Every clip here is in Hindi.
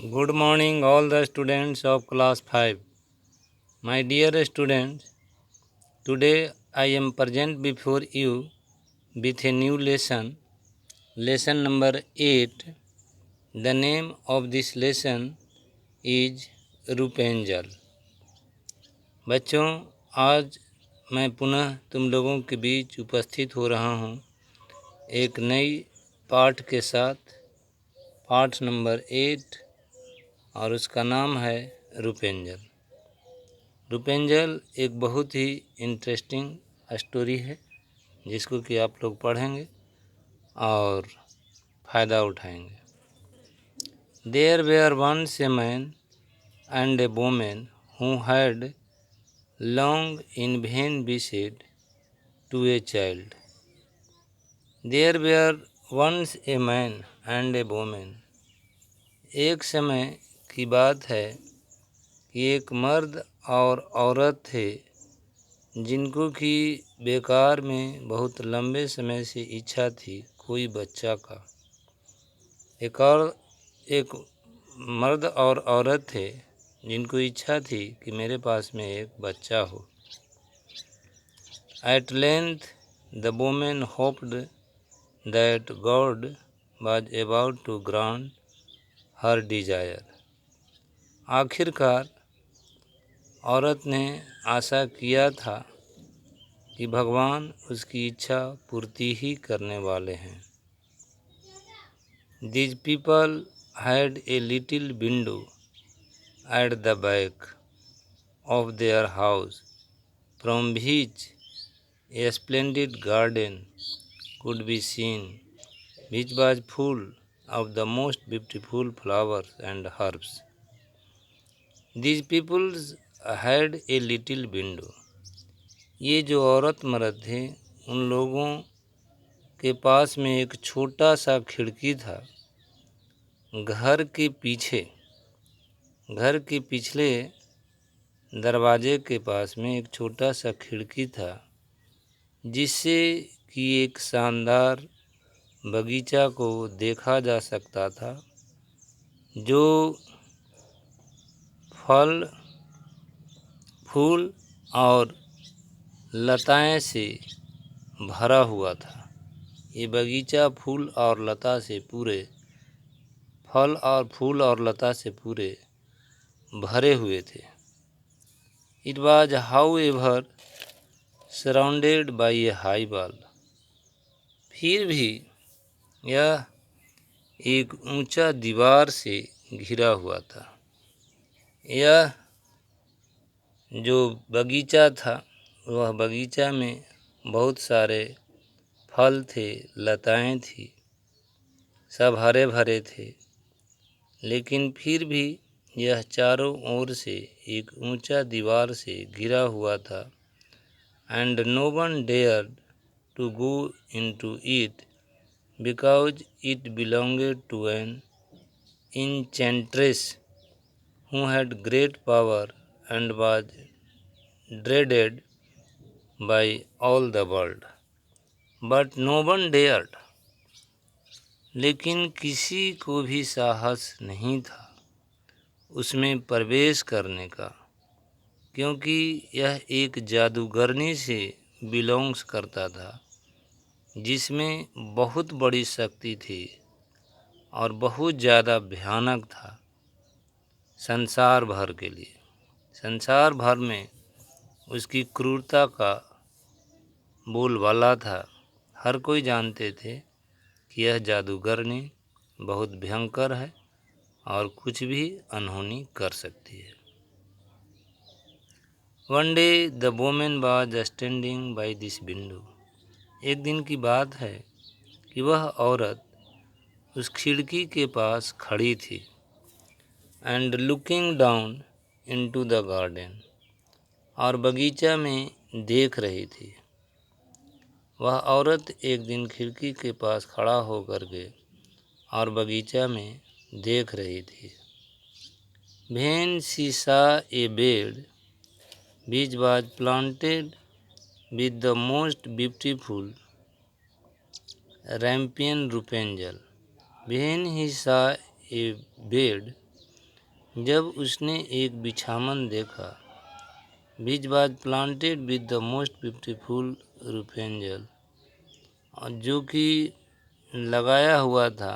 Good morning, all the students of class 5. My dear students, today I am present before you with a new lesson number 8. The name of this lesson is रूपेंजल। बच्चों, आज मैं पुनः तुम लोगों के बीच उपस्थित हो रहा हूँ एक नई पाठ के साथ, पाठ नंबर 8, और उसका नाम है रूपेंजल। रूपेंजल एक बहुत ही इंटरेस्टिंग स्टोरी है जिसको कि आप लोग पढ़ेंगे और फ़ायदा उठाएंगे। There were once a man and a women who had long in vain wished to a child. There were once a man and a women. एक समय की बात है कि एक मर्द और औरत थे जिनको कि बेकार में बहुत लंबे समय से इच्छा थी कोई बच्चा का। एक मर्द और औरत थे जिनको इच्छा थी कि मेरे पास में एक बच्चा हो। At length the woman hoped that God was about to grant her desire. आखिरकार औरत ने आशा किया था कि भगवान उसकी इच्छा पूर्ति ही करने वाले हैं। These people had a little window at the back of their house from which a splendid garden could be seen, which was full of the most beautiful flowers and herbs. These people had a little window. ये जो औरत मर्द थे उन लोगों के पास में एक छोटा सा खिड़की था। घर के पिछले दरवाजे के पास में एक छोटा सा खिड़की था जिससे कि एक शानदार बगीचा को देखा जा सकता था जो फल फूल और लताएं से भरा हुआ था। ये बगीचा फूल और लता से पूरे फल और फूल और लता से पूरे भरे हुए थे। It was how ever surrounded by A high wall. फिर भी यह एक ऊंचा दीवार से घिरा हुआ था। यह जो बगीचा था वह बगीचा में बहुत सारे फल थे, लताएं थी, सब हरे भरे थे, लेकिन फिर भी यह चारों ओर से एक ऊंचा दीवार से घिरा हुआ था। And no one dared to go into it because it belonged to an enchantress who had great power and was dreaded by all the world. But no one dared. लेकिन किसी को भी साहस नहीं था उसमें प्रवेश करने का, क्योंकि यह एक जादूगरनी से बिलोंग्स करता था जिसमें बहुत बड़ी शक्ति थी और बहुत ज़्यादा भयानक था संसार भर के लिए। संसार भर में उसकी क्रूरता का बोलबाला था। हर कोई जानते थे कि यह जादूगरनी बहुत भयंकर है और कुछ भी अनहोनी कर सकती है। One day the women was standing by this window. एक दिन की बात है कि वह औरत उस खिड़की के पास खड़ी थी। And looking down into the garden, और बगीचा में देख रही थी। वह औरत एक दिन खिड़की के पास खड़ा होकर के और बगीचा में देख रही थी। When she saw a bed which was planted with the most beautiful rampion Rapunzel. When he saw a bed जब उसने एक बिछावन देखा, which was planted with the most beautiful रूपेंजल, जो कि लगाया हुआ था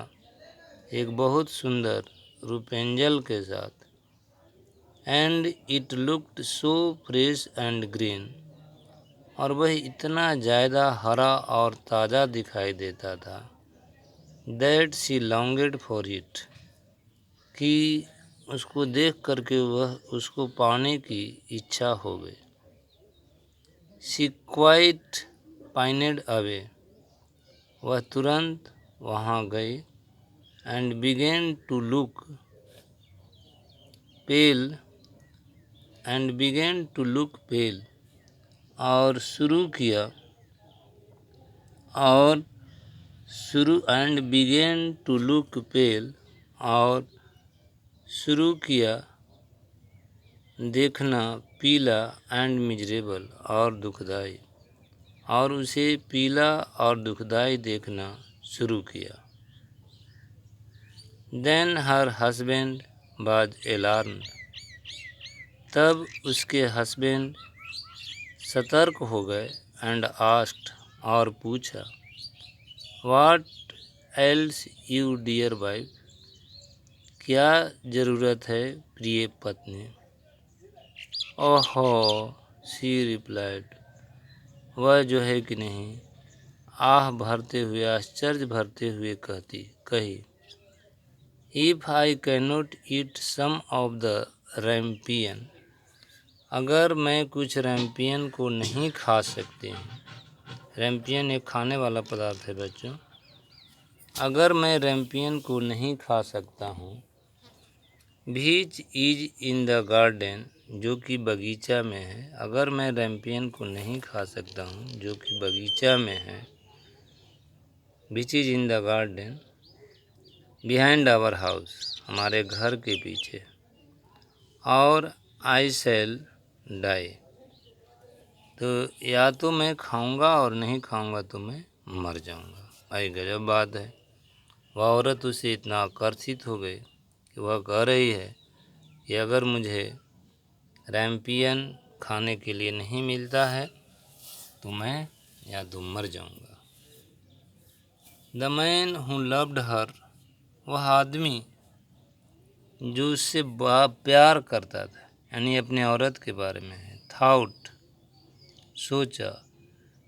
एक बहुत सुंदर रूपेंजल के साथ, and it looked so fresh and green, और वह इतना ज़्यादा हरा और ताज़ा दिखाई देता था, that she longed for it, कि उसको देख करके वह उसको पाने की इच्छा हो गई। शी क्वाइट पाइनेड अवे, वह तुरंत वहाँ गई, एंड बिगेन टू लुक पेल, और शुरू किया देखना पीला, एंड मिजरेबल, और दुखदाई, और उसे पीला और दुखदाई देखना शुरू किया। Then her husband was alarmed, तब उसके हस्बैंड सतर्क हो गए, एंड आस्क्ड, और पूछा, what else you dear wife, क्या ज़रूरत है प्रिय पत्नी। ओहो, शी रिप्लाइड, वह जो है कि नहीं आह भरते हुए, आश्चर्य भरते हुए कही, if I cannot eat some of the rampion, अगर मैं कुछ रैम्पियन को नहीं खा सकती हूँ। रैम्पियन एक खाने वाला पदार्थ है बच्चों। अगर मैं रैम्पियन को नहीं खा सकता हूँ, which is in the garden, जो कि बगीचा में है। अगर मैं रैम्पियन को नहीं खा सकता हूँ जो कि बगीचा में है, which is in the garden behind our house, हमारे घर के पीछे, और आई शैल डाई, तो या तो मैं खाऊंगा और नहीं खाऊंगा तो मैं मर जाऊंगा। भाई गजब बात है। वह औरत उसे इतना आकर्षित हो गई कि वह कह रही है कि अगर मुझे रैम्पियन खाने के लिए नहीं मिलता है तो मैं या तो मर जाऊंगा। The man who loved her, वह आदमी जो उससे प्यार करता था, यानी अपने औरत के बारे में है, थाउट, सोचा,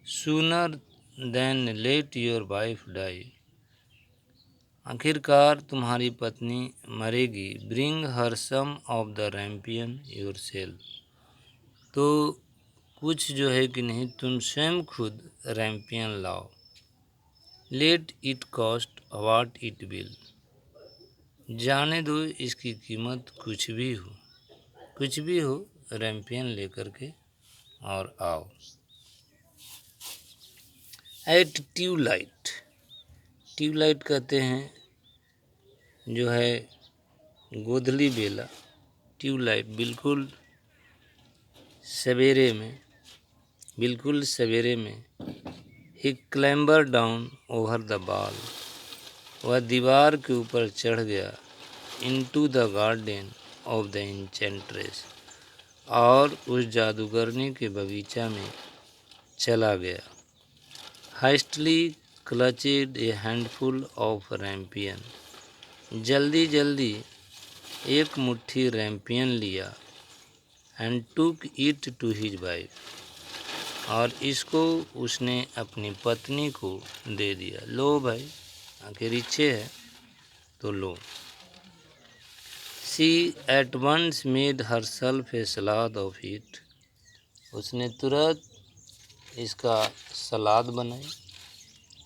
sooner than let your wife die, आखिरकार तुम्हारी पत्नी मरेगी, bring her some of the rampion yourself, तो कुछ जो है कि नहीं तुम स्वयं खुद रैम्पियन लाओ, let it cost what it will, जाने दो इसकी कीमत कुछ भी हो, रैम्पियन लेकर के और आओ। एट ट्यूबलाइट, ट्यूबलाइट कहते हैं जो है गोधली बेला, ट्यूबलाइट बिल्कुल सवेरे में, he clamber down over the wall, वह दीवार के ऊपर चढ़ गया, into the garden of the enchantress, और उस जादूगरनी के बगीचा में चला गया। हाइस्टली क्लचेड ए हैंडफुल ऑफ रैम्पियन, जल्दी एक मुट्ठी रैम्पियन लिया, and took it to his wife, और इसको उसने अपनी पत्नी को दे दिया। लो भाई, आखिर इच्छे है तो लो। She at once made herself a salad of it, उसने तुरंत इसका सलाद बनाई।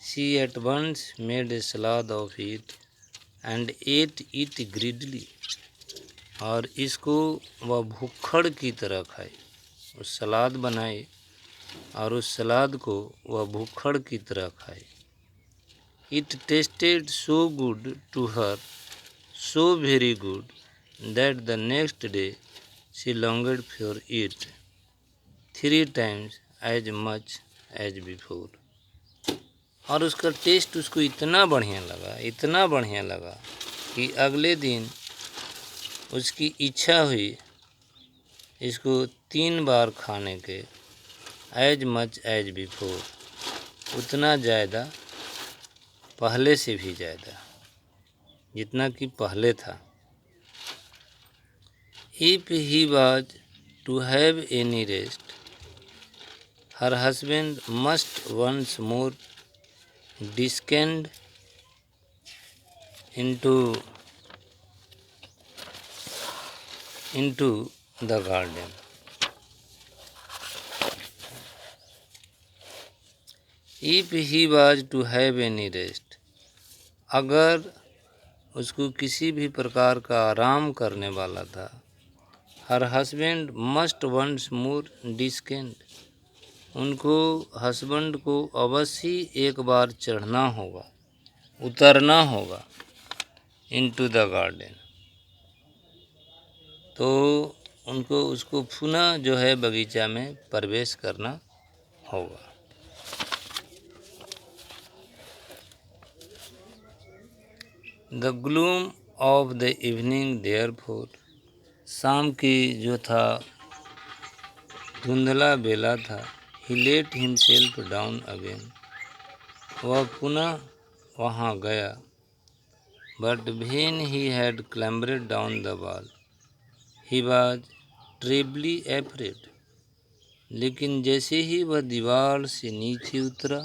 She at once made a salad of it and ate it greedily, और इसको वह भुक्खड़ की तरह खाई। उस सलाद बनाई और उस सलाद को वह भुक्खड़ की तरह खाई। It tasted so good to her, so very good, that the next day she longed for it 3 times as much as before, और उसका टेस्ट उसको इतना बढ़िया लगा कि अगले दिन उसकी इच्छा हुई इसको 3 बार खाने के, एज मच एज बिफोर, उतना ज़्यादा, पहले से भी ज़्यादा, जितना कि पहले था। If he was to have any rest, her husband must once more descend into the garden. If he was to have any rest, अगर उसको किसी भी प्रकार का आराम करने वाला था, her husband must once more descend, उनको हस्बैंड को अवश्य एक बार चढ़ना होगा, उतरना होगा, इनटू द गार्डन, तो उनको उसको पुनः जो है बगीचा में प्रवेश करना होगा। The gloom of the evening therefore, शाम की जो था धुंधला बेला था, he let himself down again, वह पुनः वहाँ गया, but when he had clambered down the wall, he was terribly afraid, लेकिन जैसे ही वह दीवार से नीचे उतरा,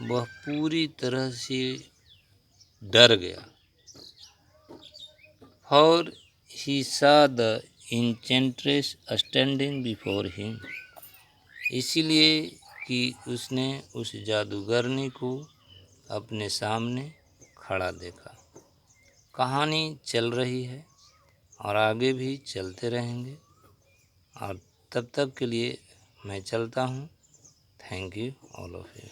वह पूरी तरह से डर गया। फॉर ही सा the enchantress standing before him, इसीलिए कि उसने उस जादूगरनी को अपने सामने खड़ा देखा। कहानी चल रही है और आगे भी चलते रहेंगे, और तब तक के लिए मैं चलता हूँ। Thank you all of you.